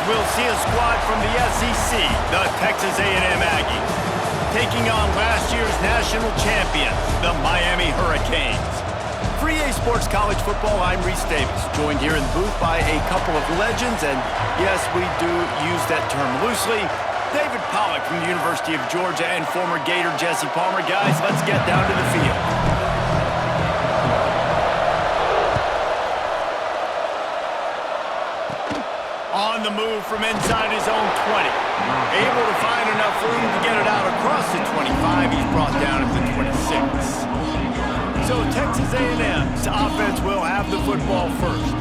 we'll see a squad from the SEC, the Texas A&M Aggies, taking on last year's national champions, the Miami Hurricanes. For EA Sports College Football, I'm Reese Davis, joined here in the booth by a couple of legends, and yes, we do use that term loosely. David Pollack from the University of Georgia and former Gator Jesse Palmer. Guys, let's get down to the field. On the move from inside his own 20. Able to find enough room to get it out across the 25. He's brought down at the 26. So Texas A&M's offense will have the football first.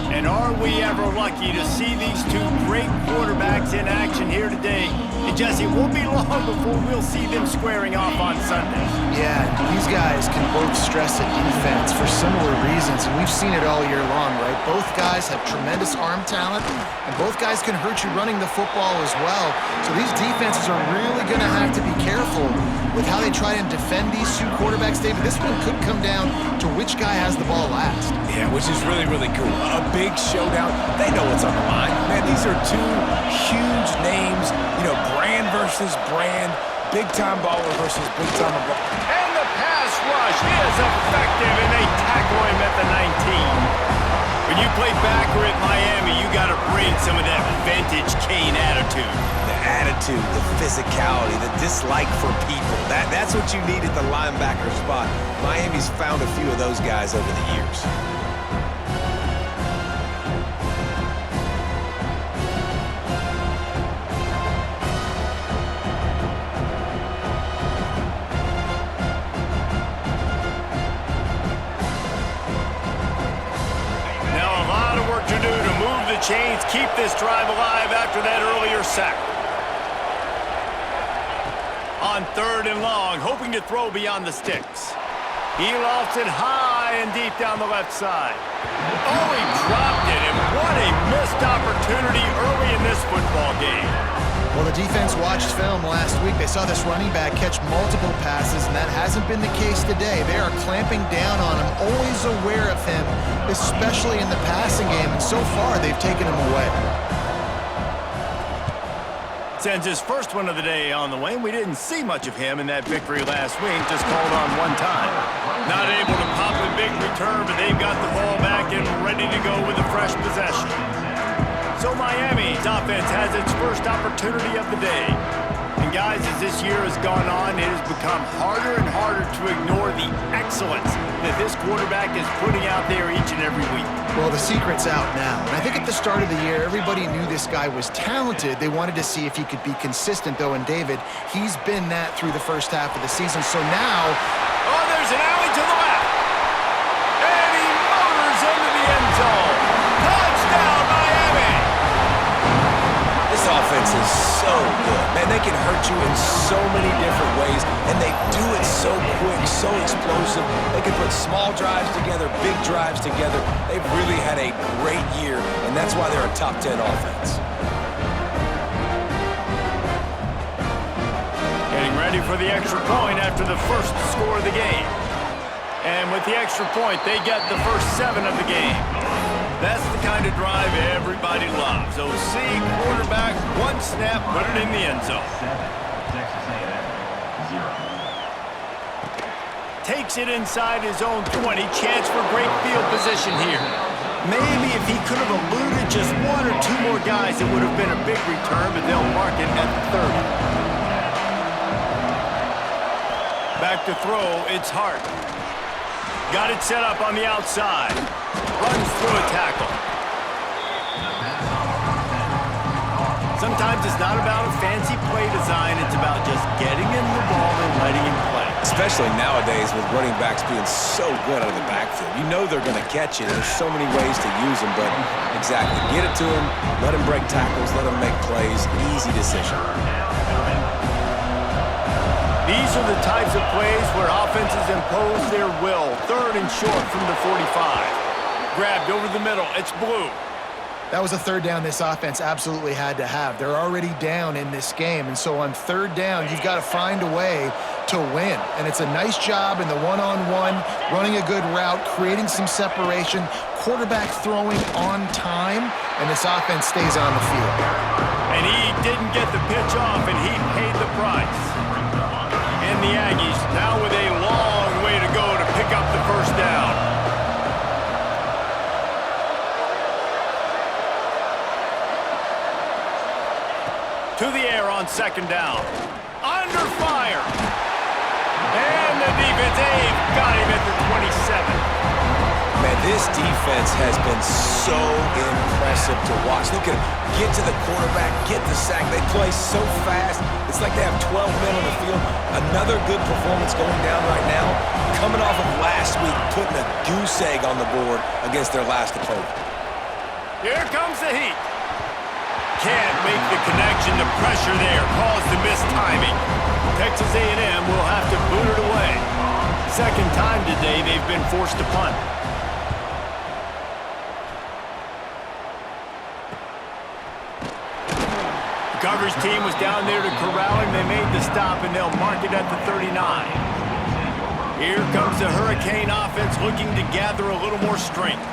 And are we ever lucky to see these two great quarterbacks in action here today? And Jesse, it won't be long before we'll see them squaring off on Sunday. Yeah, these guys can both stress a defense for similar reasons, and we've seen it all year long, right? Both guys have tremendous arm talent, and both guys can hurt you running the football as well. So these defenses are really going to have to be careful with how they try and defend these two quarterbacks. David, this one could come down to which guy has the ball last. Yeah, which is really, really cool. A big showdown. They know what's on the line. Man, these are two huge names. You know, brand versus brand. Big-time baller versus big-time baller. And the pass rush is effective, and they tackle him at the 19. When you play backer at Miami, you got to bring some of that vintage Kane attitude. The attitude, the physicality, the dislike for people. That's what you need at the linebacker spot. Miami's found a few of those guys over the years. Chains keep this drive alive after that earlier sack. On 3rd and long, hoping to throw beyond the sticks. He lofts it high and deep down the left side. Oh, he dropped it, and what a missed opportunity early in this football game. Well, the defense watched film last week. They saw this running back catch multiple passes, and that hasn't been the case today. They are clamping down on him, always aware of him, especially in the passing game, and so far they've taken him away. Sends his first one of the day on the way. We didn't see much of him in that victory last week, just called on one time. Not able to pop a big return, but they've got the ball back and ready to go with a fresh possession. So Miami's offense has its first opportunity of the day. And guys, as this year has gone on, it has become harder and harder to ignore the excellence that this quarterback is putting out there each and every week. Well, the secret's out now. And I think at the start of the year, everybody knew this guy was talented. They wanted to see if he could be consistent, though. And David, he's been that through the first half of the season. So now... Oh, there's an alley to the left. And he motors into the end zone. Touchdown, Miami! This offense is so good. Man, they can hurt you in so many different ways, and they do it so quick, so explosive. They can put small drives together, big drives together. They've really had a great year, and that's why they're a top 10 offense. Getting ready for the extra point after the first score of the game. And with the extra point, they get the first 7 of the game. That's the kind of drive everybody loves. OC, quarterback, one snap, put it in the end zone. Takes it inside his own 20. Chance for great field position here. Maybe if he could have eluded just 1 or 2 more guys, it would have been a big return, but they'll mark it at the 30. Back to throw, it's Hart. Got it set up on the outside. Runs through a tackle. Sometimes it's not about a fancy play design. It's about just getting him the ball and letting him play. Especially nowadays with running backs being so good out of the backfield. You know they're going to catch it. There's so many ways to use them, but exactly. Get it to him, let him break tackles, let him make plays. Easy decision. These are the types of plays where offenses impose their will. 3rd and short from the 45. Grabbed over the middle. It's Blue. That was a third down this offense absolutely had to have. They're already down in this game, and so on third down, you've got to find a way to win. And it's a nice job in the one-on-one, running a good route, creating some separation, quarterback throwing on time, and this offense stays on the field. And he didn't get the pitch off, and he paid the price. And the Aggies now with a long way to go to pick up the first down. To the air on second down. Under fire. And the defense, got him at the 27. Man, this defense has been so impressive to watch. Look at them get to the quarterback, get the sack. They play so fast. It's like they have 12 men on the field. Another good performance going down right now. Coming off of last week, putting a goose egg on the board against their last opponent. Here comes the heat. Can't make the connection. The pressure there caused the missed timing. Texas A&M will have to boot it away. Second time today they've been forced to punt. The coverage team was down there to corral him. They made the stop, and they'll mark it at the 39. Here comes the Hurricane offense looking to gather a little more strength.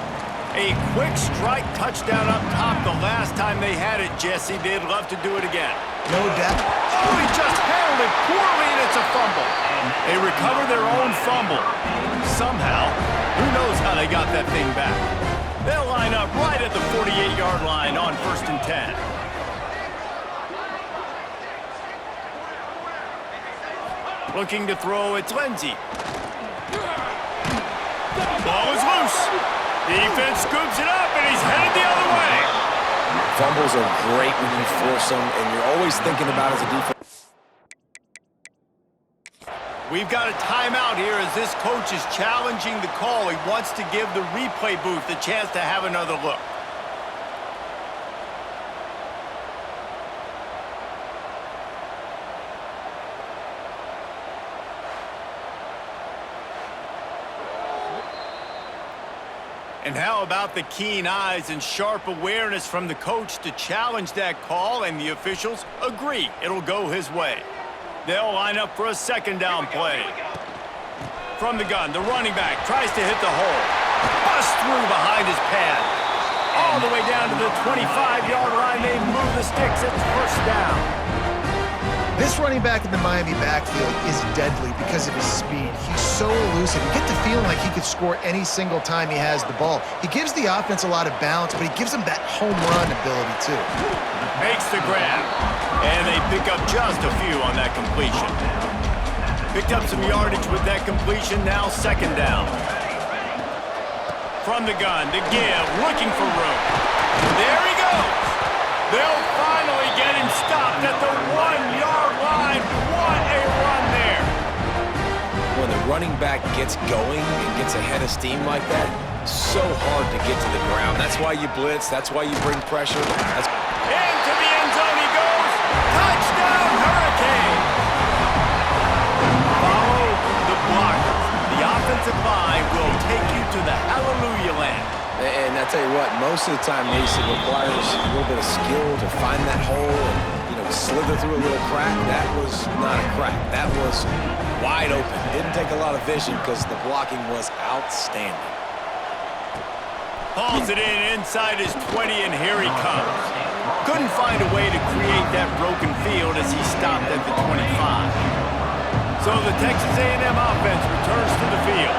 A quick strike touchdown up top the last time they had it, Jesse. They'd love to do it again. No doubt. Oh, he just handled it poorly, and it's a fumble. They recover their own fumble. Somehow, who knows how they got that thing back. They'll line up right at the 48-yard line on 1st and 10. Looking to throw, it's Lindsey. Ball is loose. Defense scoops it up, and he's headed the other way. Fumbles are great when you force them, and you're always thinking about as a defense. We've got a timeout here as this coach is challenging the call. He wants to give the replay booth a chance to have another look. And how about the keen eyes and sharp awareness from the coach to challenge that call, and the officials agree it'll go his way. They'll line up for a second down play. From the gun, the running back tries to hit the hole. Busts through behind his pad. All the way down to the 25-yard line. They move the sticks. It's first down. This running back in the Miami backfield is deadly because of his speed. He's so elusive. You get the feeling like he could score any single time he has the ball. He gives the offense a lot of balance, but he gives them that home run ability too. Makes the grab. And they pick up just a few on that completion. Picked up some yardage with that completion. Now second down. From the gun, the give, looking for room. There he goes. They'll finally get him stopped at the 1-yard line. What a run there. When the running back gets going and gets ahead of steam like that, so hard to get to the ground. That's why you blitz. That's why you bring pressure. Into the end zone he goes. Touchdown, Hurricane. Follow the blocker. The offensive line will take you to the hallelujah land. And I tell you what, most of the time, Reese, it requires a little bit of skill to find that hole and, slither through a little crack. That was not a crack. That was wide open. Didn't take a lot of vision because the blocking was outstanding. Hauls it in inside his 20, and here he comes. Couldn't find a way to create that broken field as he stopped at the 25. So the Texas A&M offense returns to the field.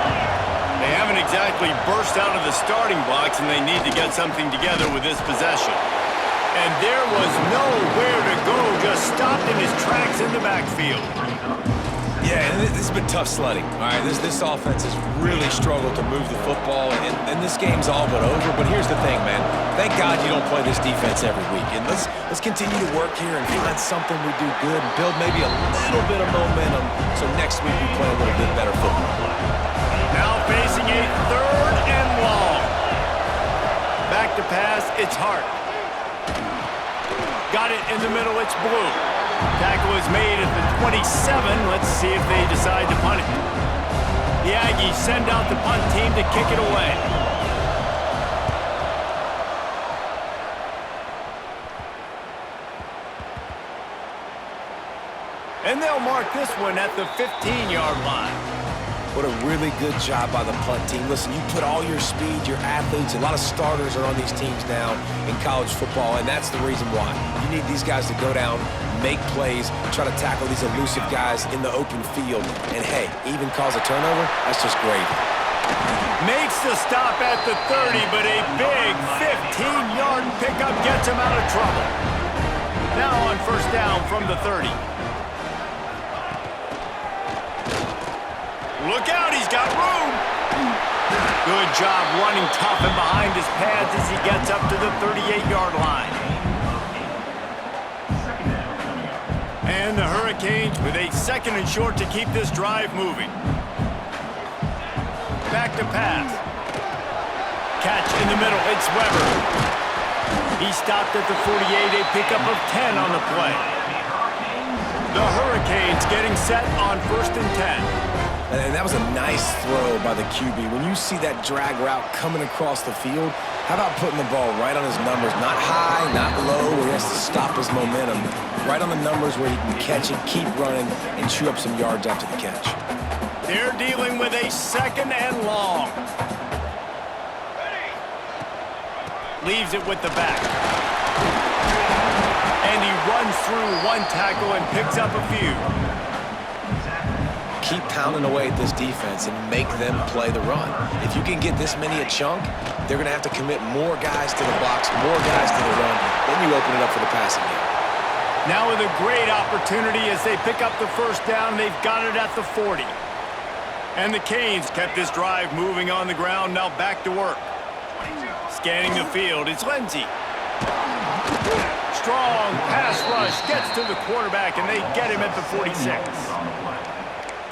They haven't exactly burst out of the starting blocks, and they need to get something together with this possession. And there was nowhere to go, just stopped in his tracks in the backfield. Yeah, and this has been tough sledding. All right, this offense has really struggled to move the football, and this game's all but over. But here's the thing, man. Thank God you don't play this defense every week. And let's continue to work here and find something we do good and build maybe a little bit of momentum so next week we play a little bit better football. Now facing a third and long. Back to pass, it's Hart. Got it in the middle, it's Blue. Tackle is made at the 27. Let's see if they decide to punt it. The Aggies send out the punt team to kick it away. And they'll mark this one at the 15-yard line. What a really good job by the punt team. Listen, you put all your speed, your athletes, a lot of starters are on these teams now in college football, and that's the reason why. You need these guys to go down, make plays, try to tackle these elusive guys in the open field, and hey, even cause a turnover, that's just great. Makes the stop at the 30, but a big 15-yard pickup gets him out of trouble. Now on first down from the 30. Look out, he's got room. Good job running tough and behind his pads as he gets up to the 38-yard line. And the Hurricanes with a second and short to keep this drive moving. Back to pass. Catch in the middle, it's Weber. He stopped at the 48, a pickup of 10 on the play. The Hurricanes getting set on first and 10. And that was a nice throw by the QB. When you see that drag route coming across the field, how about putting the ball right on his numbers? Not high, not low, where he has to stop his momentum. Right on the numbers where he can catch it, keep running, and chew up some yards after the catch. They're dealing with a second and long. Leaves it with the back. And he runs through one tackle and picks up a few. Keep pounding away at this defense and make them play the run. If you can get this many a chunk, they're going to have to commit more guys to the box, more guys to the run. Then you open it up for the passing game. Now with a great opportunity as they pick up the first down, they've got it at the 40. And the Canes kept this drive moving on the ground, now back to work. Scanning the field, it's Lindsey. Strong pass rush, gets to the quarterback, and they get him at the 46.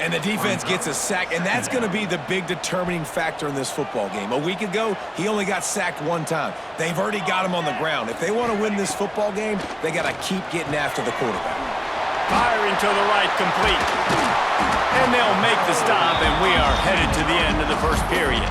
And the defense gets a sack, and that's going to be the big determining factor in this football game. A week ago, he only got sacked one time. They've already got him on the ground. If they want to win this football game, they got to keep getting after the quarterback. Firing to the right, complete. And they'll make the stop, and we are headed to the end of the first period.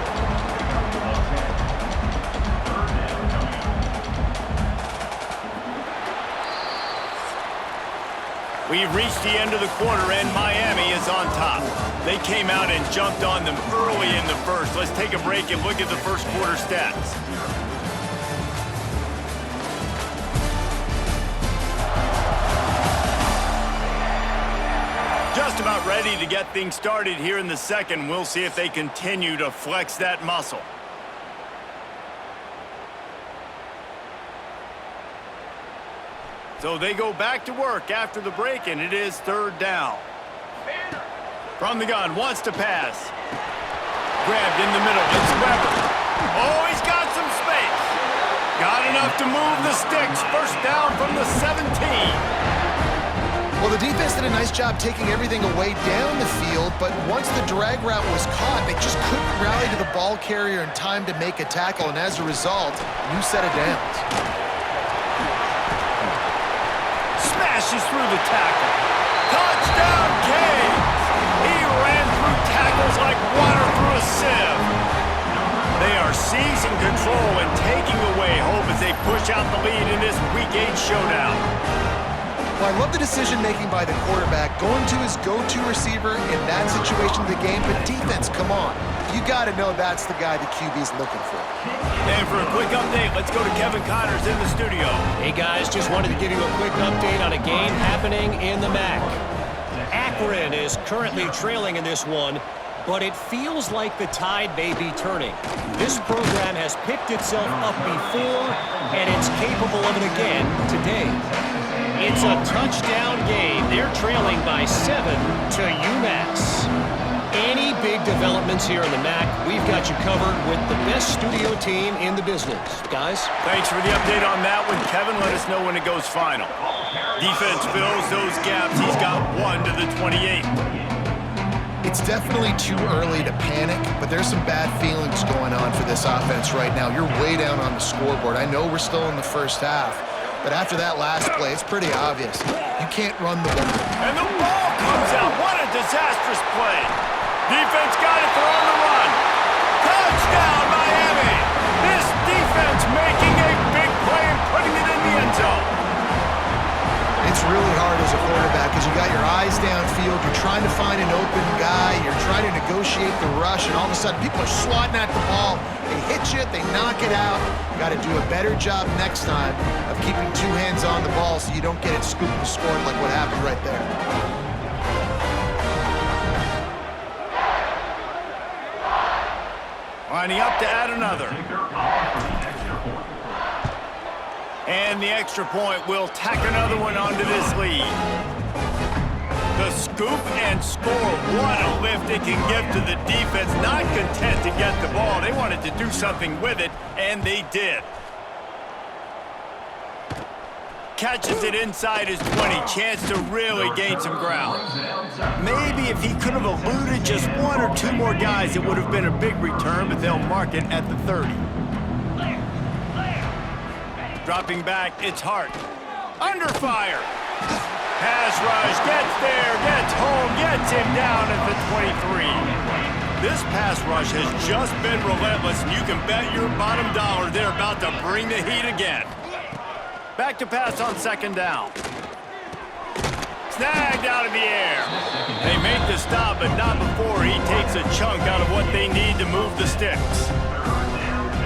We've reached the end of the quarter, and Miami is on top. They came out and jumped on them early in the first. Let's take a break and look at the first quarter stats. Just about ready to get things started here in the second. We'll see if they continue to flex that muscle. So they go back to work after the break, and it is third down. From the gun, wants to pass. Grabbed in the middle, it's Weber. Oh, he's got some space. Got enough to move the sticks. First down from the 17. Well, the defense did a nice job taking everything away down the field, but once the drag route was caught, they just couldn't rally to the ball carrier in time to make a tackle, and as a result, new set of downs. Smashes through the tackle. Touchdown, Canes! He ran through tackles like water through a sieve. They are seizing control and taking away hope as they push out the lead in this Week 8 showdown. Well, I love the decision-making by the quarterback, going to his go-to receiver in that situation of the game, but defense, come on. You got to know that's the guy the QB's looking for. And for a quick update, let's go to Kevin Connors in the studio. Hey guys, just wanted to give you a quick update on a game happening in the MAC. Akron is currently trailing in this one, but it feels like the tide may be turning. This program has picked itself up before, and it's capable of it again today. It's a touchdown game. They're trailing by 7 to UMass. Any big developments here in the MAC, we've got you covered with the best studio team in the business. Guys? Thanks for the update on that one, Kevin. Let us know when it goes final. Defense fills those gaps. He's got 1 to the 28. It's definitely too early to panic, but there's some bad feelings going on for this offense right now. You're way down on the scoreboard. I know we're still in the first half, but after that last play, it's pretty obvious. You can't run the ball. And the ball comes out. What a disastrous play. Defense got it. They're on the run. Touchdown, Miami. This defense making a big play and putting it in the end zone. It's really hard as a quarterback because you got your eye guys downfield, you're trying to find an open guy, you're trying to negotiate the rush, and all of a sudden people are swatting at the ball. They hit you, they knock it out. Got to do a better job next time of keeping two hands on the ball so you don't get it scooped and scored like what happened right there. Lining up to add another. And the extra point will tack another one onto this lead. The scoop and score. What a lift it can give to the defense. Not content to get the ball. They wanted to do something with it, and they did. Catches it inside his 20. Chance to really gain some ground. Maybe if he could have eluded just one or two more guys, it would have been a big return, but they'll mark it at the 30. Dropping back, it's Hart. Under fire. Pass rush, gets there, gets home, gets him down at the 23. This pass rush has just been relentless, and you can bet your bottom dollar they're about to bring the heat again. Back to pass on second down. Snagged out of the air. They make the stop, but not before he takes a chunk out of what they need to move the sticks.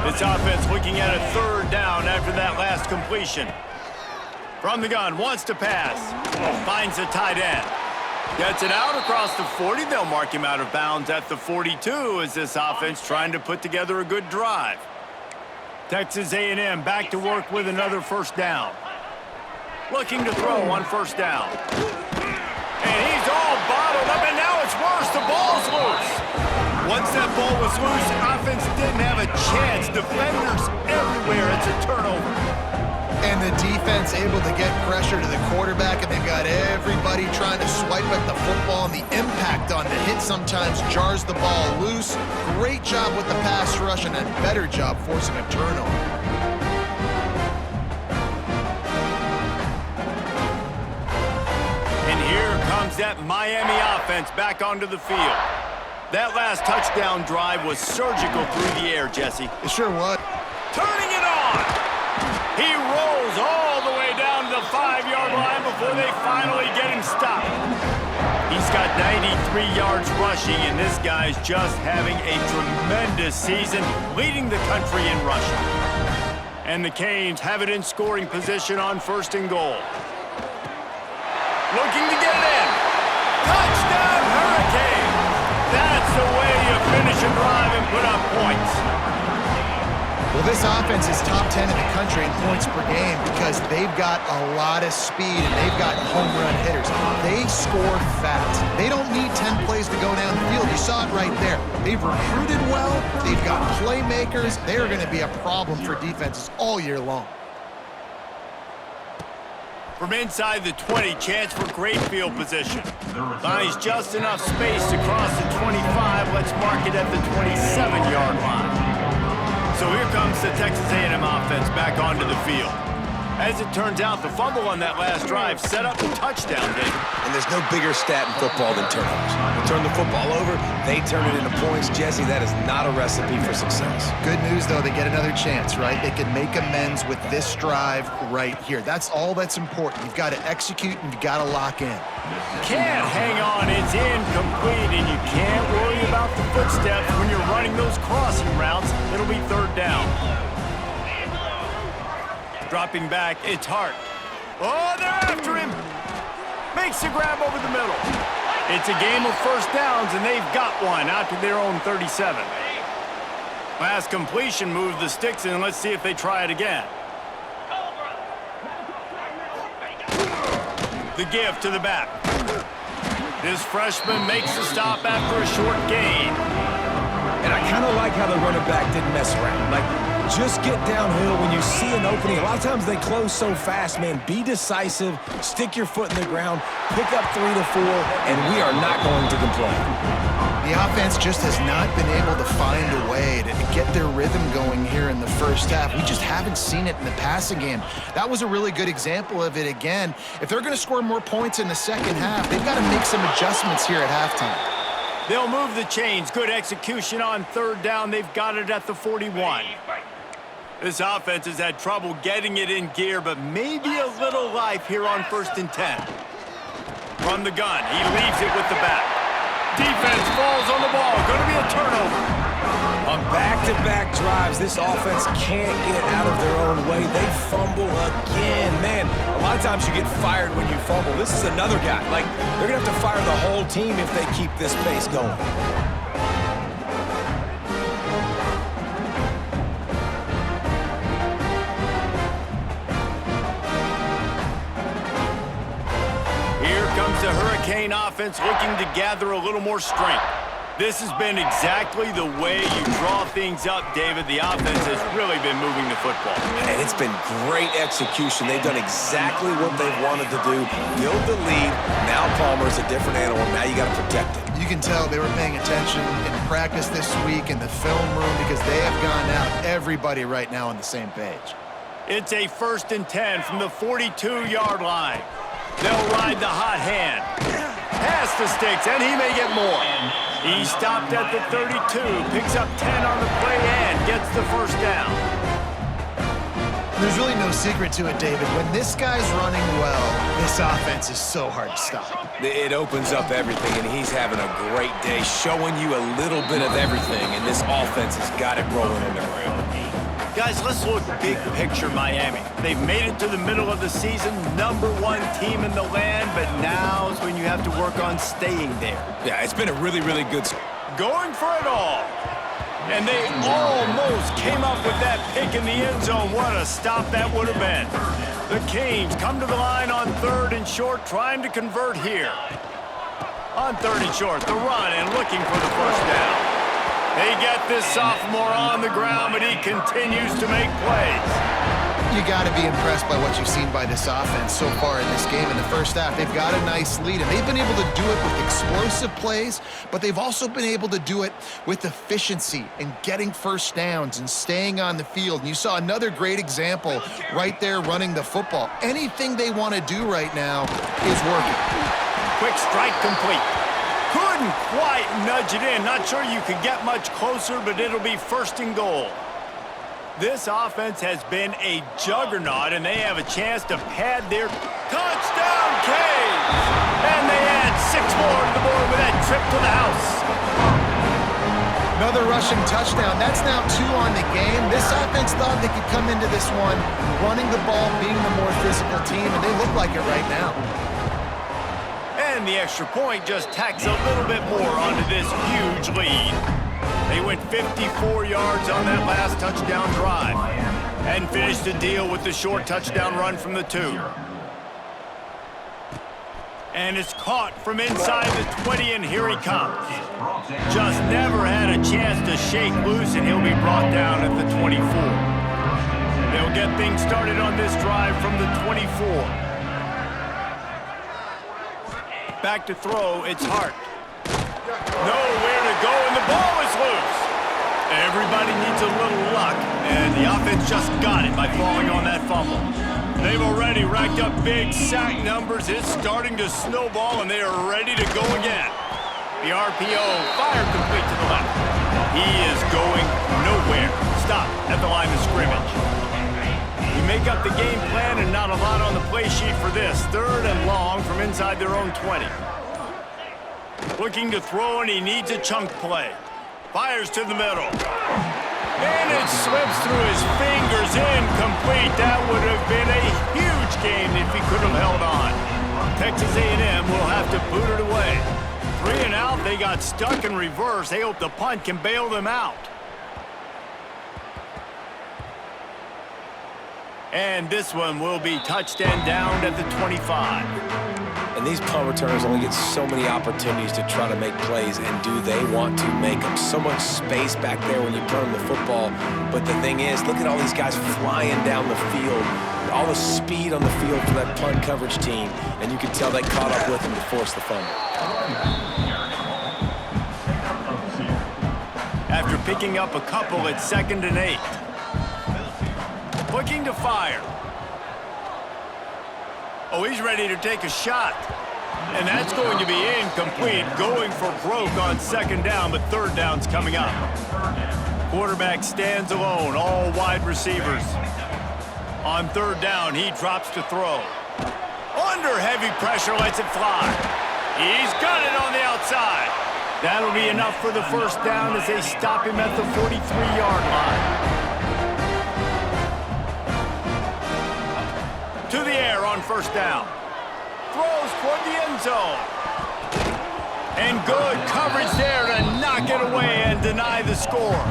This offense looking at a third down after that last completion. From the gun, wants to pass. Finds the tight end. Gets it out across the 40. They'll mark him out of bounds at the 42 as this offense trying to put together a good drive. Texas A&M back to work with another first down. Looking to throw on first down. And he's all bottled up, and now it's worse. The ball's loose. Once that ball was loose, offense didn't have a chance. Defenders everywhere. It's a turnover. And the defense able to get pressure to the quarterback, and they've got everybody trying to swipe at the football, and the impact on the hit sometimes jars the ball loose. Great job with the pass rush, and a better job forcing a turnover. And here comes that Miami offense back onto the field. That last touchdown drive was surgical through the air, Jesse. It sure was. Turning it on! He rolls all the way down to the 5-yard line before they finally get him stopped. He's got 93 yards rushing, and this guy's just having a tremendous season, leading the country in rushing. And the Canes have it in scoring position on first and goal. Looking to get it in. Touchdown, Hurricanes! That's the way you finish a drive and put up points. Well, this offense is top 10 in the country in points per game because they've got a lot of speed and they've got home run hitters. They score fast. They don't need 10 plays to go down the field. You saw it right there. They've recruited well. They've got playmakers. They are going to be a problem for defenses all year long. From inside the 20, chance for great field position. Finds just enough space to cross the 25. Let's mark it at the 27-yard line. So here comes the Texas A&M offense back onto the field. As it turns out, the fumble on that last drive set up the touchdown, David. And there's no bigger stat in football than turnovers. You turn the football over, they turn it into points. Jesse, that is not a recipe for success. Good news, though, they get another chance, right? They can make amends with this drive right here. That's all that's important. You've got to execute and you've got to lock in. Can't hang on. It's incomplete, and you can't worry about the footsteps when you're running those crossing routes. It'll be third down. Dropping back, it's Hart. Oh, they're after him. Makes the grab over the middle. It's a game of first downs, and they've got one out to their own 37. Last completion moved the sticks in. Let's see if they try it again. The give to the back. This freshman makes the stop after a short gain. And I kind of like how the running back didn't mess around. Like, just get downhill when you see an opening. A lot of times they close so fast, man. Be decisive, stick your foot in the ground, pick up 3 to 4, and we are not going to complain. The offense just has not been able to find a way to get their rhythm going here in the first half. We just haven't seen it in the passing game. That was a really good example of it again. If they're going to score more points in the second half, they've got to make some adjustments here at halftime. They'll move the chains. Good execution on third down. They've got it at the 41. This offense has had trouble getting it in gear, but maybe a little life here on 1st and 10. from the gun. He leaves it with the back. Defense falls on the ball. Going to be a turnover. On back-to-back drives, this offense can't get out of their own way. They fumble again. Man, a lot of times you get fired when you fumble. This is another guy. Like, they're going to have to fire the whole team if they keep this pace going. Here comes the Hurricane offense looking to gather a little more strength. This has been exactly the way you draw things up, David. The offense has really been moving the football. And it's been great execution. They've done exactly what they've wanted to do. Build the lead. Now Palmer's a different animal. Now you got to protect it. You can tell they were paying attention in practice this week in the film room because they have gone out, everybody right now on the same page. It's a 1st and 10 from the 42-yard line. They'll ride the hot hand. Pass the sticks, and he may get more. He stopped at the 32, picks up 10 on the play, and gets the first down. There's really no secret to it, David. When this guy's running well, this offense is so hard to stop. It opens up everything, and he's having a great day, showing you a little bit of everything, and this offense has got it rolling in the ground. Guys, let's look big picture Miami. They've made it to the middle of the season, #1 team in the land, but now is when you have to work on staying there. Yeah, it's been a really, really good... Going for it all. And they almost came up with that pick in the end zone. What a stop that would have been. The Canes come to the line on 3rd and short, trying to convert here. On 3rd and short, the run and looking for the first down. They get this sophomore on the ground, but he continues to make plays. You got to be impressed by what you've seen by this offense so far in this game. In the first half, they've got a nice lead, and they've been able to do it with explosive plays, but they've also been able to do it with efficiency and getting first downs and staying on the field. And you saw another great example right there running the football. Anything they want to do right now is working. Quick strike complete. Couldn't quite nudge it in. Not sure you could get much closer, but it'll be 1st and goal. This offense has been a juggernaut, and they have a chance to pad their touchdown Canes. And they add 6 more to the board with that trip to the house. Another rushing touchdown. That's now 2 on the game. This offense thought they could come into this one running the ball, being the more physical team, and they look like it right now. And the extra point just tacks a little bit more onto this huge lead. They went 54 yards on that last touchdown drive and finished the deal with the short touchdown run from the 2. And it's caught from inside the 20, and here he comes. Just never had a chance to shake loose, and he'll be brought down at the 24. They'll get things started on this drive from the 24. Back to throw, it's Hart. Nowhere to go, and the ball is loose. Everybody needs a little luck, and the offense just got it by falling on that fumble. They've already racked up big sack numbers. It's starting to snowball, and they are ready to go again. The RPO fired complete to the left. He is going nowhere. Stop at the line of scrimmage. You make up the game plan, and not a lot on the play sheet for this. 3rd and long from inside their own 20. Looking to throw, and he needs a chunk play. Fires to the middle. And it slips through his fingers, incomplete. That would have been a huge game if he could have held on. Texas A&M will have to boot it away. 3 and out, they got stuck in reverse. They hope the punt can bail them out. And this one will be touchdown down at the 25. And these punt returners only get so many opportunities to try to make plays, and do they want to make them? So much space back there when you put them the football. But the thing is, look at all these guys flying down the field, all the speed on the field for that punt coverage team, and you can tell they caught up with them to force the fumble. After picking up a couple, it's 2nd and 8. Looking to fire. Oh, he's ready to take a shot. And that's going to be incomplete. Going for broke on 2nd down, but 3rd down's coming up. Quarterback stands alone, all wide receivers. On 3rd down, he drops to throw. Under heavy pressure, lets it fly. He's got it on the outside. That'll be enough for the first down as they stop him at the 43-yard line. To the air on first down. Throws toward the end zone. And good coverage there to knock it away and deny the score.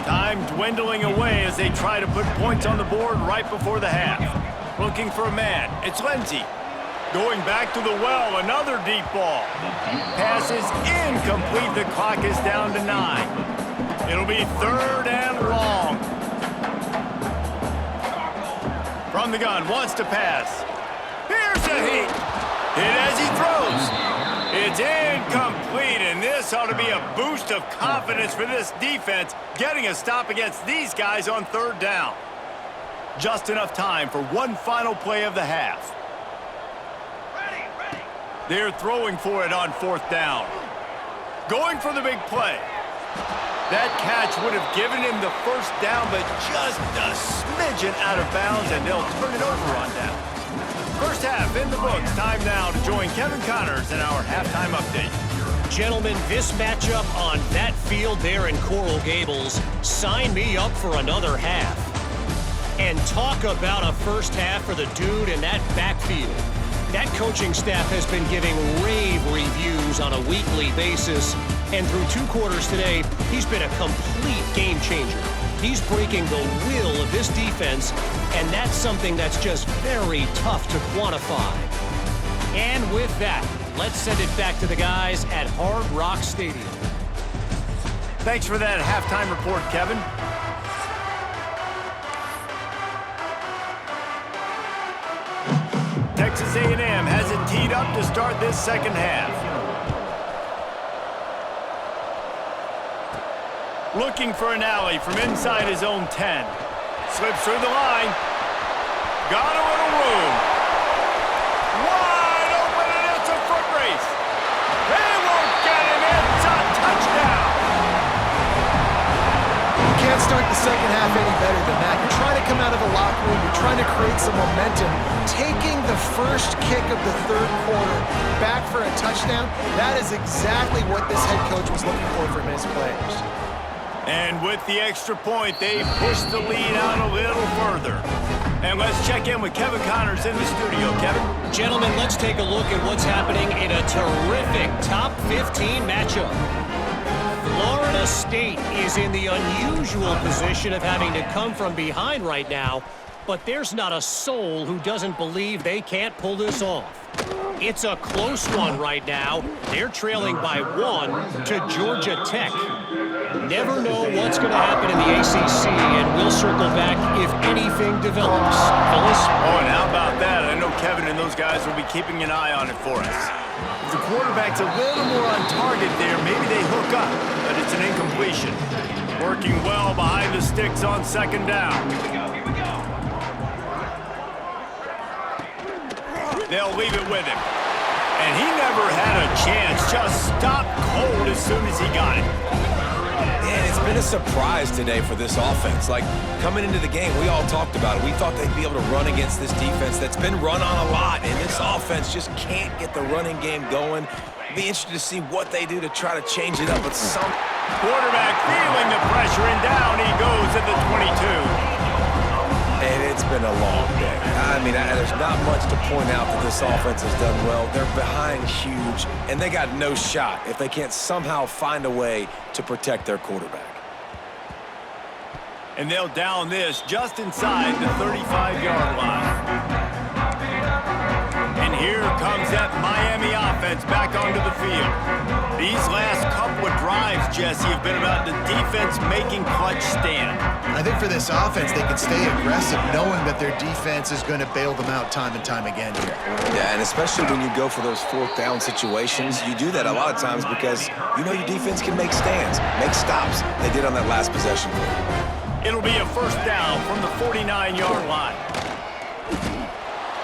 Time dwindling away as they try to put points on the board right before the half. Looking for a man. It's Lindsey. Going back to the well, another deep ball. Pass is incomplete. The clock is down to 9. It'll be 3rd and long. From the gun, wants to pass. Here's a hit. Hit as he throws. It's incomplete, and this ought to be a boost of confidence for this defense, getting a stop against these guys on 3rd down. Just enough time for one final play of the half. They're throwing for it on 4th down. Going for the big play. That catch would have given him the first down, but just a smidgen out of bounds, and they'll turn it over on down. First half in the books. Time now to join Kevin Connors in our halftime update. Gentlemen, this matchup on that field there in Coral Gables, sign me up for another half. And talk about a first half for the dude in that backfield. That coaching staff has been giving rave reviews on a weekly basis, and through 2 quarters today, he's been a complete game changer. He's breaking the will of this defense, and that's something that's just very tough to quantify. And with that, let's send it back to the guys at Hard Rock Stadium. Thanks for that halftime report, Kevin. Texas A&M has it teed up to start this second half. Looking for an alley from inside his own 10. Slips through the line. Got a little room. Wide open, and it's a foot race. They won't get him. It's a touchdown. You can't start the second half any better than that. You're trying to come out of the locker room. You're trying to create some momentum. Taking the first kick of the 3rd quarter back for a touchdown, that is exactly what this head coach was looking for from his players. And with the extra point, they push the lead out a little further. And let's check in with Kevin Connors in the studio. Kevin? Gentlemen, let's take a look at what's happening in a terrific top 15 matchup. Florida State is in the unusual position of having to come from behind right now, but there's not a soul who doesn't believe they can't pull this off. It's a close one right now. They're trailing by 1 to Georgia Tech. Never know what's going to happen in the ACC, and we'll circle back if anything develops. Phyllis? Oh, and how about that? I know Kevin and those guys will be keeping an eye on it for us. If the quarterback's a little more on target there, maybe they hook up, but it's an incompletion. Working well behind the sticks on 2nd down. They'll leave it with him. And he never had a chance. Just stopped cold as soon as he got it. And it's been a surprise today for this offense. Like, coming into the game, we all talked about it. We thought they'd be able to run against this defense that's been run on a lot, and this offense just can't get the running game going. Be interested to see what they do to try to change it up, but some quarterback feeling the pressure, and down he goes at the 22. And it's been a long day. I mean, there's not much to point out that this offense has done well. They're behind huge, and they got no shot if they can't somehow find a way to protect their quarterback. And they'll down this just inside the 35-yard line. And here comes that Miami offense back onto the field. These last couple of drives, Jesse, have been about the defense making clutch stand. I think for this offense, they can stay aggressive knowing that their defense is going to bail them out time and time again here. Yeah, and especially when you go for those 4th down situations, you do that a lot of times because you know your defense can make stands, make stops. They did on that last possession. It'll be a first down from the 49-yard line.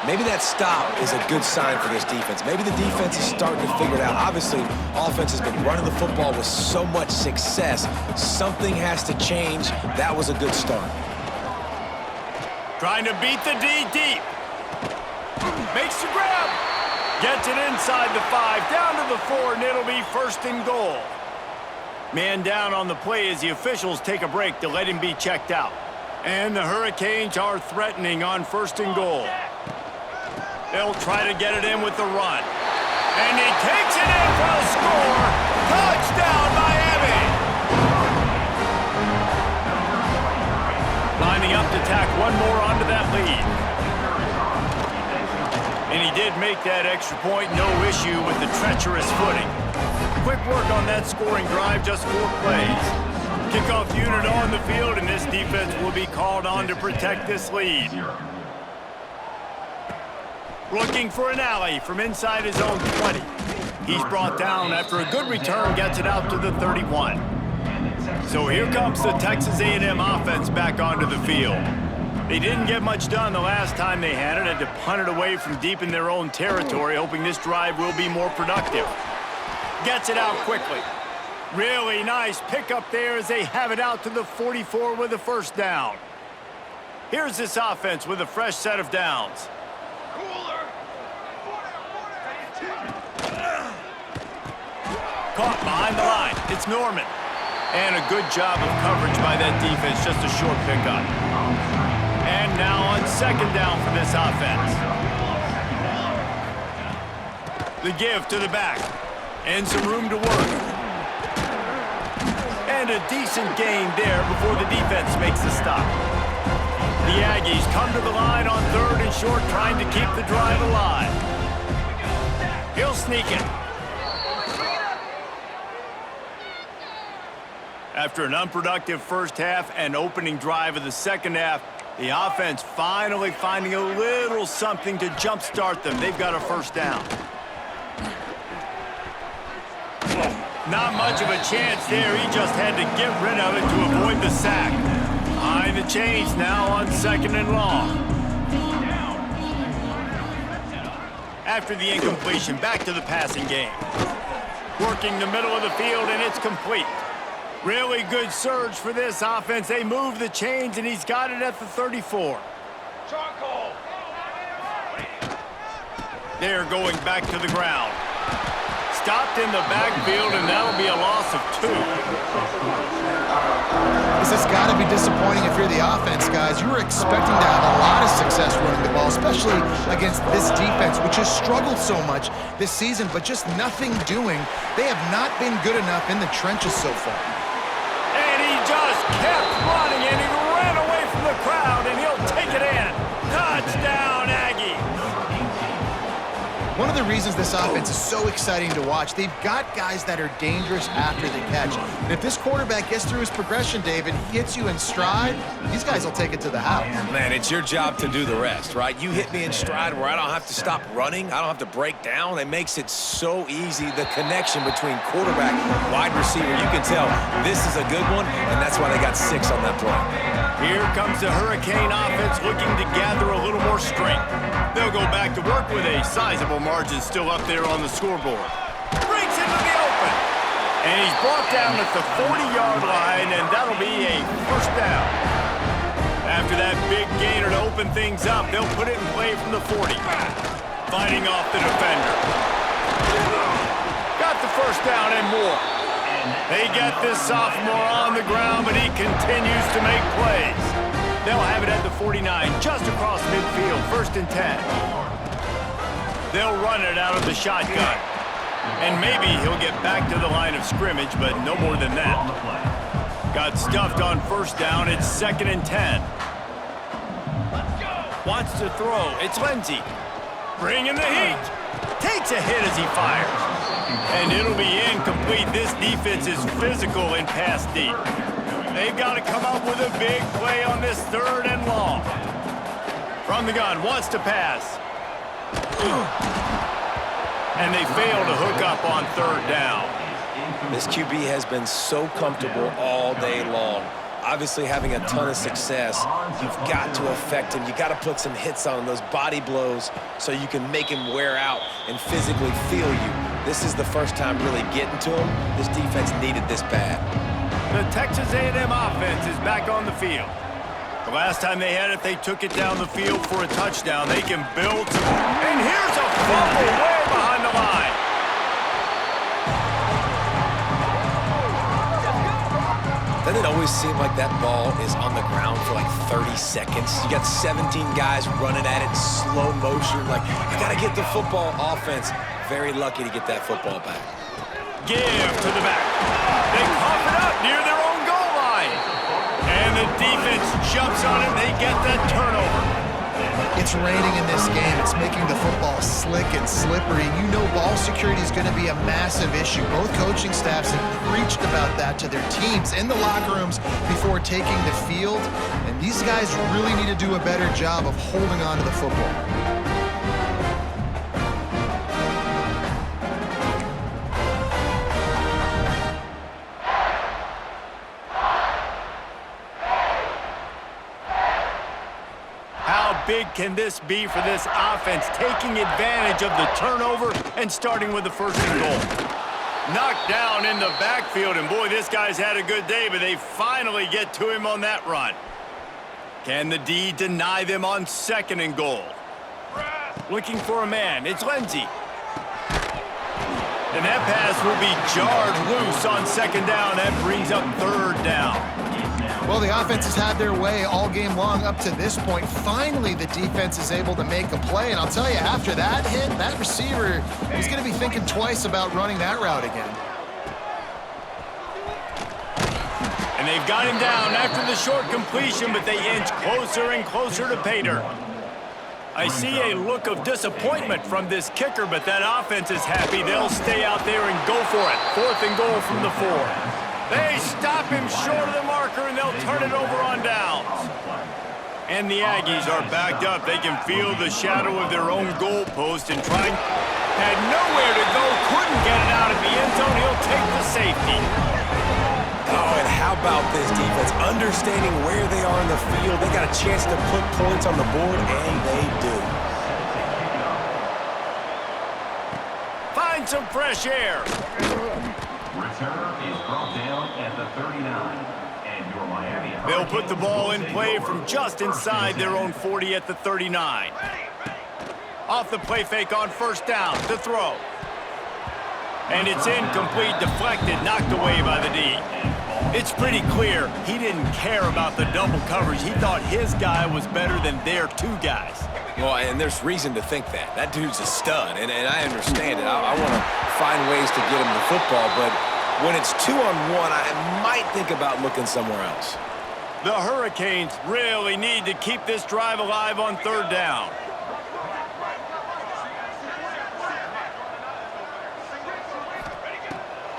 Maybe that stop is a good sign for this defense. Maybe the defense is starting to figure it out. Obviously, offense has been running the football with so much success. Something has to change. That was a good start. Trying to beat the D deep. Makes the grab. Gets it inside the 5, down to the 4, and it'll be first and goal. Man down on the play as the officials take a break to let him be checked out. And the Hurricanes are threatening on first and goal. They'll try to get it in with the run. And he takes it in for a score. Touchdown, Miami! Lining up to tack one more onto that lead. And he did make that extra point, no issue with the treacherous footing. Quick work on that scoring drive, just 4 plays. Kickoff unit on the field, and this defense will be called on to protect this lead. Looking for an alley from inside his own 20. He's brought down after a good return, gets it out to the 31. So here comes the Texas A&M offense back onto the field. They didn't get much done the last time they had it, had to punt it away from deep in their own territory, hoping this drive will be more productive. Gets it out quickly. Really nice pickup there as they have it out to the 44 with a first down. Here's this offense with a fresh set of downs. Caught behind the line. It's Norman. And a good job of coverage by that defense, just a short pickup. And now on second down for this offense. The give to the back. And some room to work. And a decent gain there before the defense makes the stop. The Aggies come to the line on third and short, trying to keep the drive alive. He'll sneak it. After an unproductive first half and opening drive of the second half, the offense finally finding a little something to jumpstart them. They've got a first down. Not much of a chance there. He just had to get rid of it to avoid the sack. Behind the chains now on second and long. After the incompletion, back to the passing game. Working the middle of the field, and it's complete. Really good surge for this offense. They move the chains, and he's got it at the 34. They're going back to the ground. Stopped in the backfield, and that'll be a loss of 2. This has got to be disappointing if you're the offense, guys. You were expecting to have a lot of success running the ball, especially against this defense, which has struggled so much this season, but just nothing doing. They have not been good enough in the trenches so far. Just kept running, and he ran away from the crowd, and he'll take it in. Touchdown, Aggie. One of the reasons this offense is so exciting to watch, they've got guys that are dangerous after the catch. And if this quarterback gets through his progression, David, he hits you in stride, these guys will take it to the house. Man, it's your job to do the rest, right? You hit me in stride where I don't have to stop running. I don't have to break down. It makes it so easy, the connection between quarterback and wide receiver. You can tell this is a good one, and that's why they got 6 on that play. Here comes the Hurricane offense looking to gather a little more strength. They'll go back to work with a sizable margin still up there on the scoreboard. Breaks into the open. And he's brought down at the 40-yard line, and that'll be a first down. After that big gainer to open things up, they'll put it in play from the 40. Fighting off the defender. Got the first down and more. They get this sophomore on the ground, but he continues to make plays. They'll have it at the 49, just across midfield, first and 10. They'll run it out of the shotgun. And maybe he'll get back to the line of scrimmage, but no more than that. Got stuffed on first down. It's second and 10. Wants to throw. It's Lindsey. Bringing the heat. Takes a hit as he fires. And it'll be incomplete. This defense is physical in pass deep. They've got to come up with a big play on this third and long. From the gun, wants to pass. And they fail to hook up on third down. This QB has been so comfortable all day long. Obviously having a ton of success. You've got to affect him. You got to put some hits on him, those body blows, so you can make him wear out and physically feel you. This is the first time really getting to him. This defense needed this bad. The Texas A&M offense is back on the field. The last time they had it, they took it down the field for a touchdown. They can build some. And here's a fumble way Doesn't it always seem like that ball is on the ground for like 30 seconds? You got 17 guys running at it in slow motion. Like, you got to get the football. Offense, very lucky to get that football back. Give to the back. They cough it up near their own goal line. And the defense jumps on it. They get that turnover. It's raining in this game. It's making the football slick and slippery. You know ball security is going to be a massive issue. Both coaching staffs have preached about that to their teams in the locker rooms before taking the field. And these guys really need to do a better job of holding on to the football. How big can this be for this offense, taking advantage of the turnover and starting with the first and goal? Knocked down in the backfield, and boy, this guy's had a good day, but they finally get to him on that run. Can the D deny them on second and goal? Looking for a man, it's Lindsey. And that pass will be jarred loose on second down. That brings up third down. Well, the offense has had their way all game long up to this point. Finally, the defense is able to make a play. And I'll tell you, after that hit, that receiver, he's going to be thinking twice about running that route again. And they've got him down after the short completion, but they inch closer and closer to pay dirt. I see a look of disappointment from this kicker, but that offense is happy. They'll stay out there and go for it. Fourth and goal from the 4. They stop him short of the marker, and they'll turn it over on downs. And the Aggies are backed up. They can feel the shadow of their own goalpost and trying. Had nowhere to go, couldn't get it out of the end zone. He'll take the safety. Oh, and how about this defense? Understanding where they are in the field. They got a chance to put points on the board, and they do. Find some fresh air. Return is brought down at the 39. And your Miami. They'll put the ball in play from just inside their own 40 at the 39. Off the play fake on first down to throw. And it's incomplete, deflected, knocked away by the D. It's pretty clear he didn't care about the double coverage. He thought his guy was better than their two guys. Well, and there's reason to think that. That dude's a stud, and I understand it. I want to find ways to get him the football, but when it's 2-on-1, I might think about looking somewhere else. The Hurricanes really need to keep this drive alive on third down.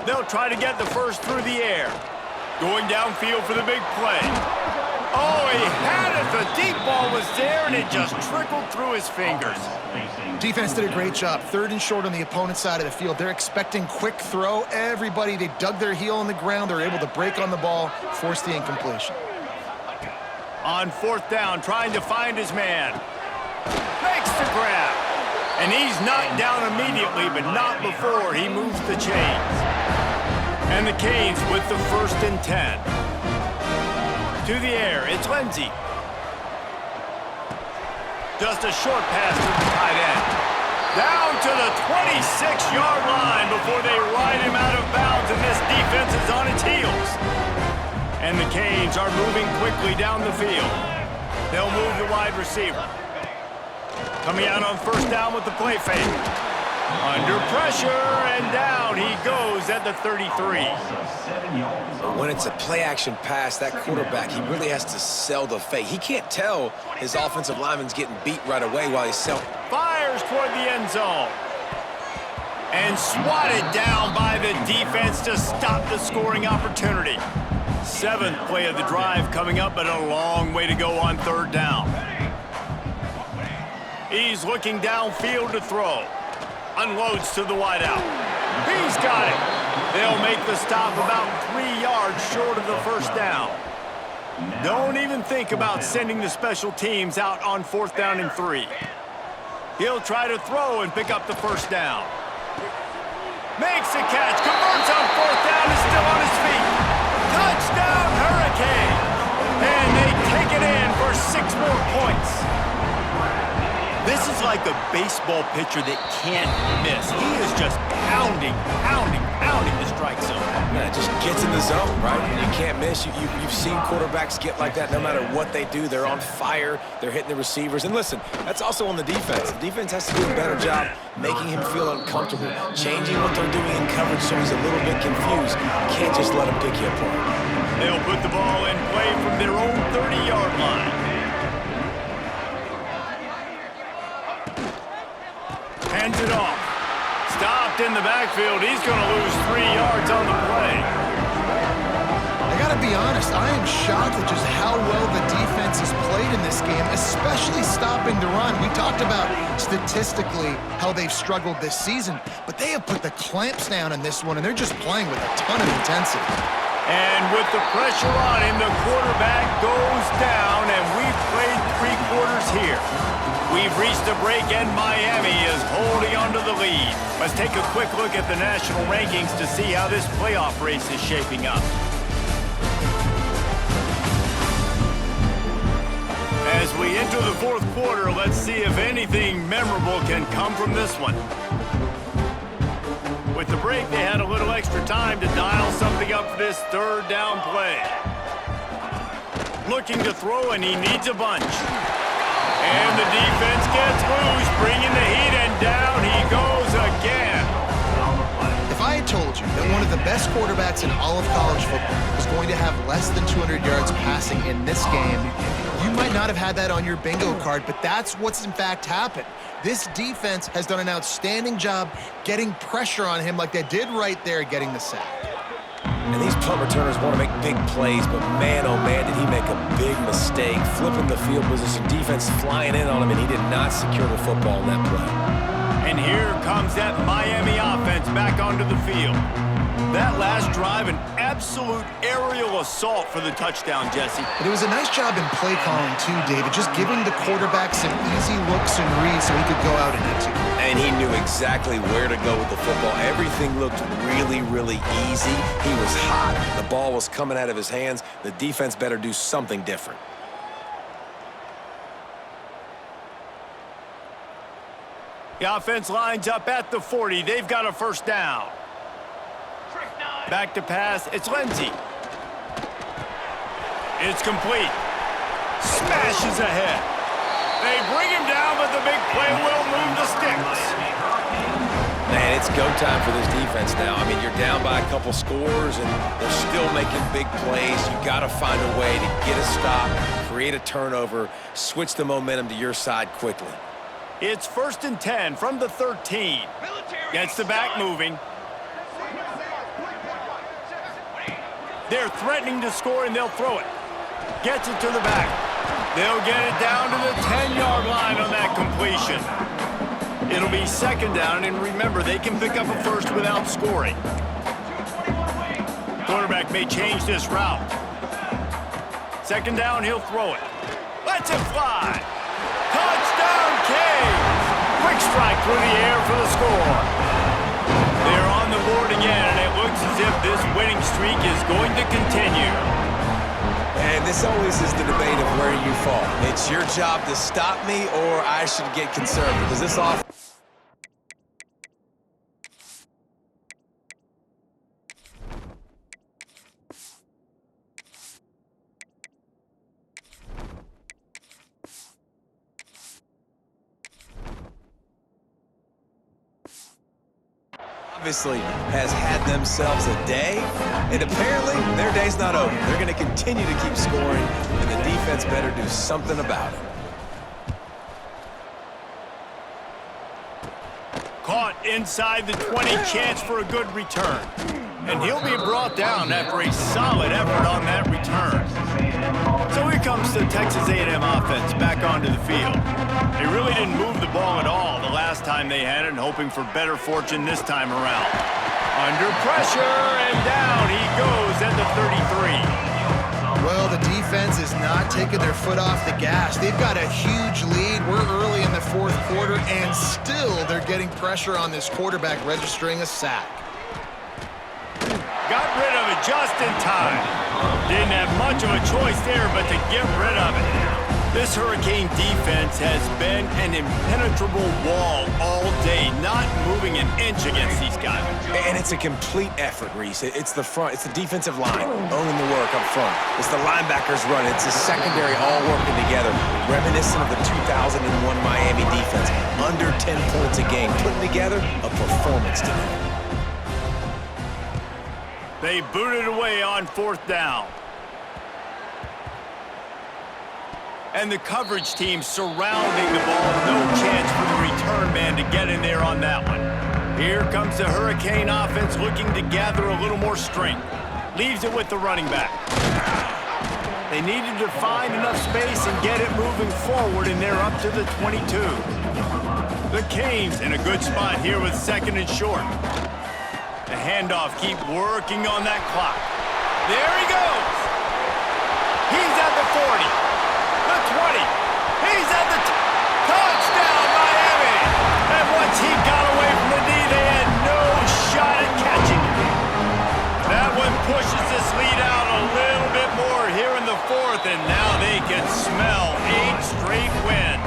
They'll try to get the first through the air. Going downfield for the big play. Oh, he had it. The deep ball was there, and it just trickled through his fingers. Defense did a great job. Third and short on the opponent's side of the field. They're expecting quick throw. Everybody, they dug their heel in the ground. They're able to break on the ball, force the incompletion. On fourth down, trying to find his man. Makes the grab. And he's knocked down immediately, but not before he moves the chains. And the Canes with the first and 10. To the air, it's Lindsey. Just a short pass to the tight end. Down to the 26-yard line before they ride him out of bounds, and this defense is on its heels. And the Canes are moving quickly down the field. They'll move the wide receiver. Coming out on first down with the play fake. Under pressure, and down he goes at the 33. When it's a play-action pass, that quarterback, he really has to sell the fake. He can't tell his offensive lineman's getting beat right away while he's selling. Fires toward the end zone. And swatted down by the defense to stop the scoring opportunity. Seventh play of the drive coming up, but a long way to go on third down. He's looking downfield to throw. Unloads to the wideout. He's got it. They'll make the stop about 3 yards short of the first down. Don't even think about sending the special teams out on fourth down and 3. He'll try to throw and pick up the first down. Makes a catch, converts on fourth down, is still on his feet. Touchdown, Hurricane! And they take it in for 6 more points. This is like a baseball pitcher that can't miss. He is just pounding the strike zone. Man, just gets in the zone, right? You can't miss. You've seen quarterbacks get like that no matter what they do. They're on fire. They're hitting the receivers. And listen, that's also on the defense. The defense has to do a better job making him feel uncomfortable, changing what they're doing in coverage so he's a little bit confused. You can't just let him pick you apart. They'll put the ball in play from their own 30-yard line. Hands it off. Stopped in the backfield. He's going to lose 3 yards on the play. I gotta be honest, I am shocked at just how well the defense has played in this game, especially stopping the run. We talked about statistically how they've struggled this season, but they have put the clamps down in this one, and they're just playing with a ton of intensity. And with the pressure on him, the quarterback goes down, and we've played 3 quarters here. We've reached a break, and Miami is holding on to the lead. Let's take a quick look at the national rankings to see how this playoff race is shaping up. As we enter the 4th quarter, let's see if anything memorable can come from this one. With the break, they had a little extra time to dial something up for this 3rd down play. Looking to throw, and he needs a bunch. And the defense gets loose, bringing the heat, and down he goes again. If I had told you that one of the best quarterbacks in all of college football was going to have less than 200 yards passing in this game, you might not have had that on your bingo card, but that's what's in fact happened. This defense has done an outstanding job getting pressure on him like they did right there getting the sack. And these punt returners want to make big plays, but man, oh man, did he make a big mistake. Flipping the field position, defense flying in on him, and he did not secure the football in that play. And here comes that Miami offense back onto the field. That last drive, an absolute aerial assault for the touchdown, Jesse. But it was a nice job in play calling too, David, just giving the quarterback some easy looks and reads so he could go out and execute. And he knew exactly where to go with the football. Everything looked really, really easy. He was hot. The ball was coming out of his hands. The defense better do something different. The offense lines up at the 40. They've got a 1st down. Back to pass. It's Lindsey. It's complete. Smashes ahead. They bring him down, but the big play will move the sticks. Man, it's go time for this defense now. I mean, you're down by a couple scores, and they're still making big plays. You got to find a way to get a stop, create a turnover, switch the momentum to your side quickly. It's 1st and 10 from the 13. Gets the back moving. They're threatening to score, and they'll throw it. Gets it to the back. They'll get it down to the 10-yard line on that completion. It'll be 2nd down, and remember, they can pick up a 1st without scoring. Quarterback may change this route. 2nd down, he'll throw it. Lets it fly. Touchdown, Canes! Quick strike through the air for the score. They're on the board again, and it looks as if this winning streak is going to continue. And this always is the debate of where you fall. It's your job to stop me, or I should get conservative, because this offense... obviously has had themselves a day, and apparently their day's not over. They're going to continue to keep scoring, and the defense better do something about it. Caught inside the 20, chance for a good return. And he'll be brought down after a solid effort on that return. So here comes the Texas A&M offense back onto the field. They really didn't move the ball at all the last time they had it, hoping for better fortune this time around. Under pressure, and down he goes at the 33. Well, the defense is not taking their foot off the gas. They've got a huge lead. We're early in the 4th quarter, and still they're getting pressure on this quarterback, registering a sack. Got rid of it just in time. Didn't have much of a choice there but to get rid of it. This Hurricane defense has been an impenetrable wall all day, not moving an inch against these guys. And it's a complete effort, Reese. It's the front. It's the defensive line owning the work up front. It's the linebackers running. It's the secondary all working together, reminiscent of the 2001 Miami defense. Under 10 points a game, putting together a performance today. They booted away on 4th down. And the coverage team surrounding the ball. No chance for the return man to get in there on that one. Here comes the Hurricane offense looking to gather a little more strength. Leaves it with the running back. They needed to find enough space and get it moving forward, and they're up to the 22. The Canes in a good spot here with 2nd and short. The handoff, keep working on that clock. There he goes. He's at the 40. The 20. He's at the touchdown, Miami. And once he got away from the knee, they had no shot at catching him. That one pushes this lead out a little bit more here in the 4th, and now they can smell 8 straight wins.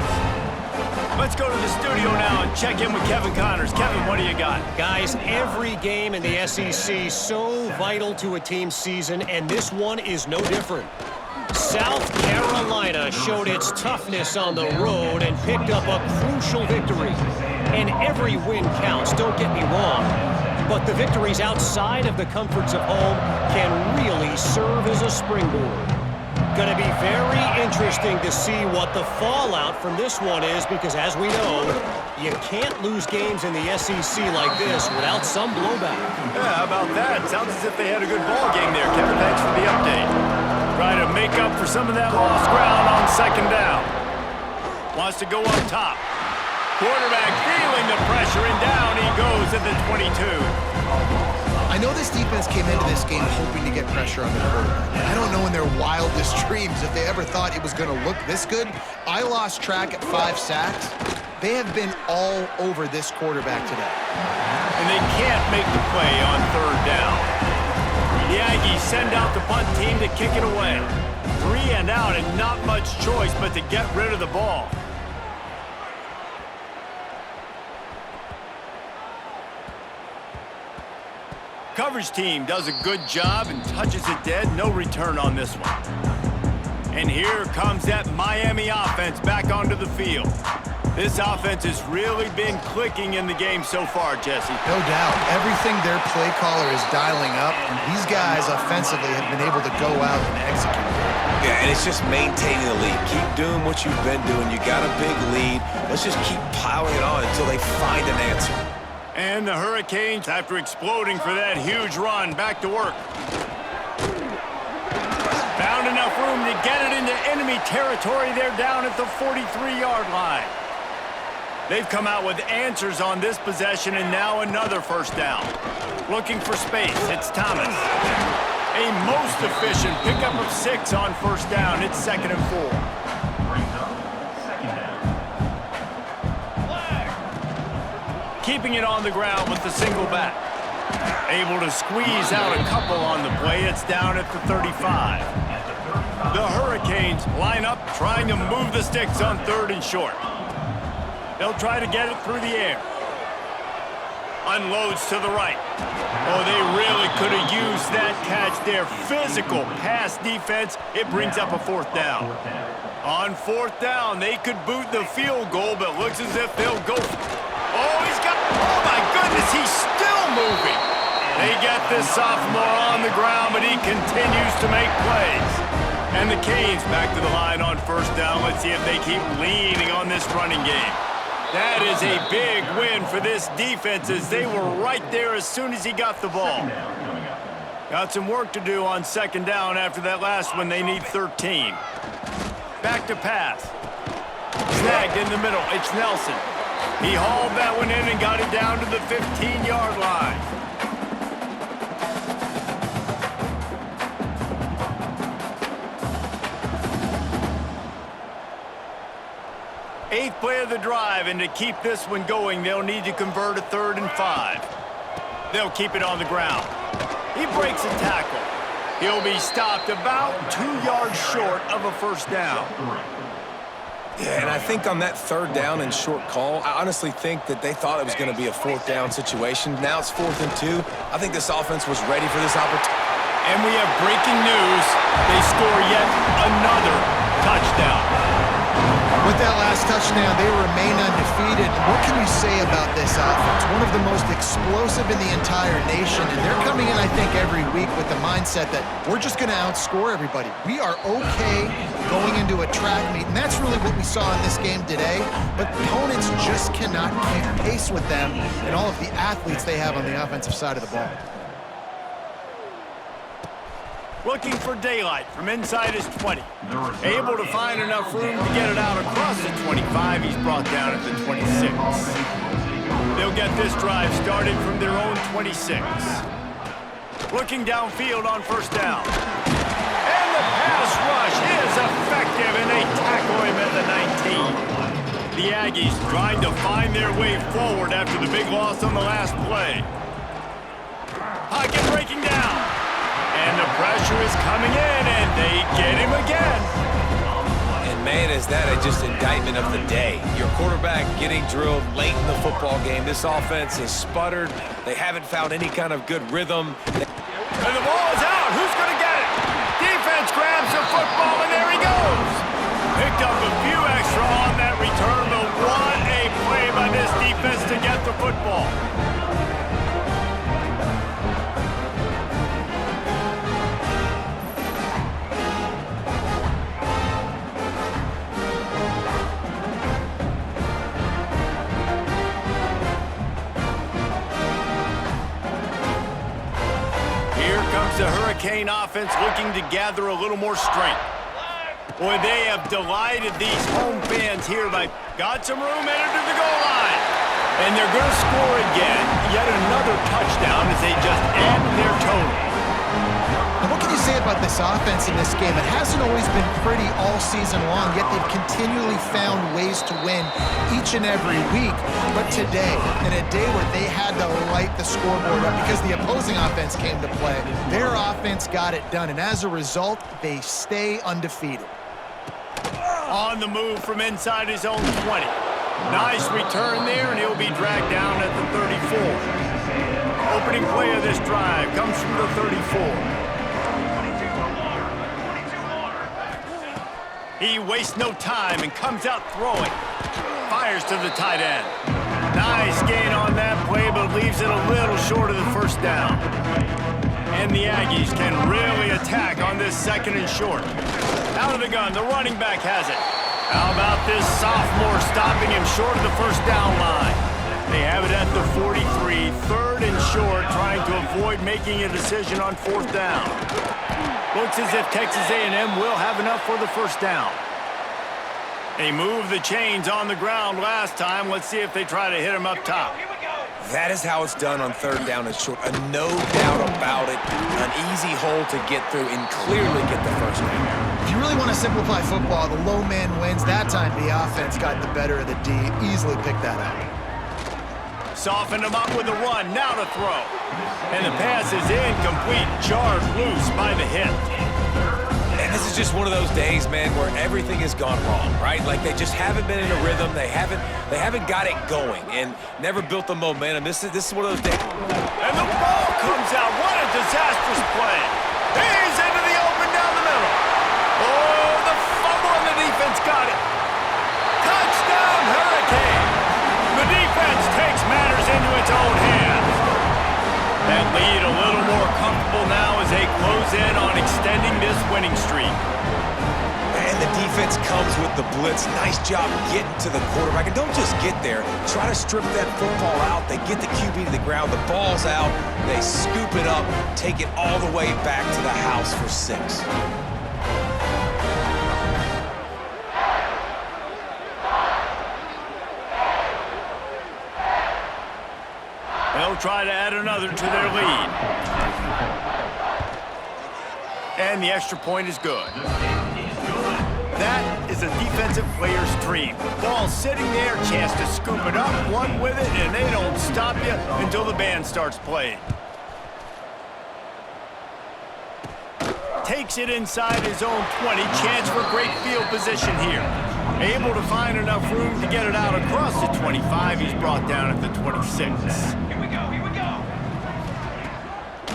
Let's go to the studio now and check in with Kevin Connors. Kevin, what do you got? Guys, every game in the SEC so vital to a team's season, and this one is no different. South Carolina showed its toughness on the road and picked up a crucial victory. And every win counts, don't get me wrong. But the victories outside of the comforts of home can really serve as a springboard. Going to be very interesting to see what the fallout from this one is, because as we know, you can't lose games in the SEC like this without some blowback. Yeah, how about that? Sounds as if they had a good ball game there. Kevin, thanks for the update. Trying to make up for some of that lost ground on 2nd down. Wants to go up top. Quarterback feeling the pressure, and down he goes at the 22. I know this defense came into this game hoping to get pressure on the quarterback. I don't know in their wildest dreams if they ever thought it was going to look this good. I lost track at 5 sacks. They have been all over this quarterback today. And they can't make the play on 3rd down. The Aggies send out the punt team to kick it away. 3 and out, and not much choice but to get rid of the ball. Coverage team does a good job and touches it dead. No return on this one. And here comes that Miami offense back onto the field. This offense has really been clicking in the game so far, Jesse. No doubt. Everything their play caller is dialing up, and these guys offensively have been able to go out and execute. Yeah, and it's just maintaining the lead. Keep doing what you've been doing. You got a big lead. Let's just keep piling it on until they find an answer. And the Hurricanes, after exploding for that huge run, back to work. Found enough room to get it into enemy territory. They're down at the 43-yard line. They've come out with answers on this possession, and now another 1st down. Looking for space, it's Thomas. A most efficient pickup of 6 on 1st down. It's 2nd and 4. Brings up 2nd down. Keeping it on the ground with the single back. Able to squeeze out a couple on the play. It's down at the 35. The Hurricanes line up, trying to move the sticks on 3rd and short. They'll try to get it through the air. Unloads to the right. Oh, they really could have used that catch there. Physical pass defense. It brings up a 4th down. On 4th down, they could boot the field goal, but looks as if they'll go. Oh, oh my goodness, he's still moving. They get this sophomore on the ground, but he continues to make plays. And the Canes back to the line on 1st down. Let's see if they keep leaning on this running game. That is a big win for this defense, as they were right there as soon as he got the ball. Got some work to do on 2nd down after that last one. They need 13. Back to pass. Snagged in the middle. It's Nelson. He hauled that one in and got it down to the 15-yard line. Eighth play of the drive, and to keep this one going, they'll need to convert a 3rd and 5. They'll keep it on the ground. He breaks a tackle. He'll be stopped about 2 yards short of a 1st down. Yeah, and I think on that third down and short call, I honestly think that they thought it was going to be a fourth down situation. Now it's 4th and 2. I think this offense was ready for this opportunity. And we have breaking news. They score yet another touchdown. With that last touchdown, they remain undefeated. What can you say about this offense? One of the most explosive in the entire nation, and they're coming in, I think, every week with the mindset that we're just going to outscore everybody. We are okay going into a track meet, and that's really what we saw in this game today, but opponents just cannot keep pace with them and all of the athletes they have on the offensive side of the ball. Looking for daylight from inside his 20. Able to find enough room to get it out across the 25. He's brought down at the 26. They'll get this drive started from their own 26. Looking downfield on first down. And the pass rush is effective, and they tackle him at the 19. The Aggies trying to find their way forward after the big loss on the last play. Pocket breaking down. And the pressure is coming in, and they get him again. And man, is that just indictment of the day. Your quarterback getting drilled late in the football game. This offense is sputtered. They haven't found any kind of good rhythm. And the ball is out. Who's going to get it? Defense grabs the football, and there he goes. Picked up a few extra on that return, but what a play by this defense to get the football. The Hurricane offense looking to gather a little more strength. Boy, they have delighted these home fans here by got some room entered to the goal line. And they're going to score again. Yet another touchdown as they just add to their total. And what can you say about this offense in this game? It hasn't always been pretty all season long, yet they've continually found ways to win each and every week. But today, in a day where they had to light the scoreboard up because the opposing offense came to play, their offense got it done. And as a result, they stay undefeated. On the move from inside his own 20. Nice return there, and he'll be dragged down at the 34. Opening play of this drive comes from the 34. He wastes no time and comes out throwing. Fires to the tight end. Nice gain on that play, but leaves it a little short of the first down. And the Aggies can really attack on this 2nd and short. Out of the gun, the running back has it. How about this sophomore stopping him short of the first down line? They have it at the 43, 3rd and short, trying to avoid making a decision on 4th down. Looks as if Texas A&M will have enough for the first down. They moved the chains on the ground last time. Let's see if they try to hit him up top. That is how it's done on 3rd down and short. No doubt about it. An easy hole to get through and clearly get the first down. If you really want to simplify football, the low man wins. That time the offense got the better of the D. Easily picked that up. Soften him up with a run. Now to throw. And the pass is incomplete. Jarred loose by the hip. And this is just one of those days, man, where everything has gone wrong, right? Like they just haven't been in a rhythm. They haven't got it going and never built the momentum. This is one of those days. And the ball comes out. What a disastrous play. He's into the open down the middle. Oh, the fumble and the defense got it. Touchdown, Hurricane. The defense takes matters into its own hands. That lead a little more comfortable now as they close in on extending this winning streak. And the defense comes with the blitz. Nice job getting to the quarterback. And don't just get there. Try to strip that football out. They get the QB to the ground. The ball's out. They scoop it up, take it all the way back to the house for 6. They'll try to add another to their lead. And the extra point is good. That is a defensive player's dream. Ball sitting there, chance to scoop it up, one with it, and they don't stop you until the band starts playing. Takes it inside his own 20. Chance for great field position here. Able to find enough room to get it out across the 25. He's brought down at the 26. Here we go, here we go.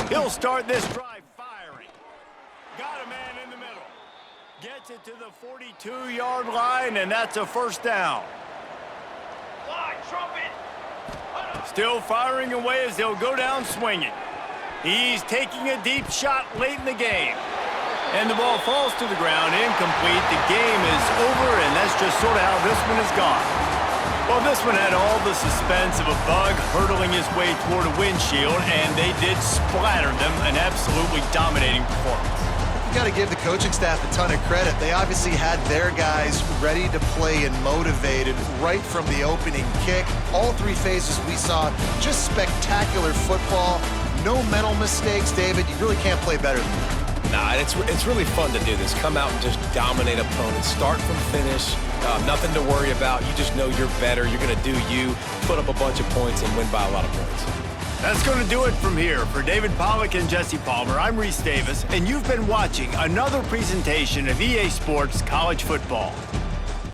He'll start this drive firing. Got a man in the middle. Gets it to the 42-yard line, and that's a first down. Fly, trumpet. Still firing away as they'll go down swinging. He's taking a deep shot late in the game. And the ball falls to the ground, incomplete. The game is over, and that's just sort of how this one has gone. Well, this one had all the suspense of a bug hurtling his way toward a windshield, and they did splatter them, an absolutely dominating performance. You got to give the coaching staff a ton of credit. They obviously had their guys ready to play and motivated right from the opening kick. All three phases we saw, just spectacular football. No mental mistakes, David. You really can't play better than that. Nah, it's really fun to do this. Come out and just dominate opponents. Start from finish. Nothing to worry about. You just know you're better. You're going to do you, put up a bunch of points, and win by a lot of points. That's going to do it from here. For David Pollack and Jesse Palmer, I'm Reese Davis, and you've been watching another presentation of EA Sports College Football.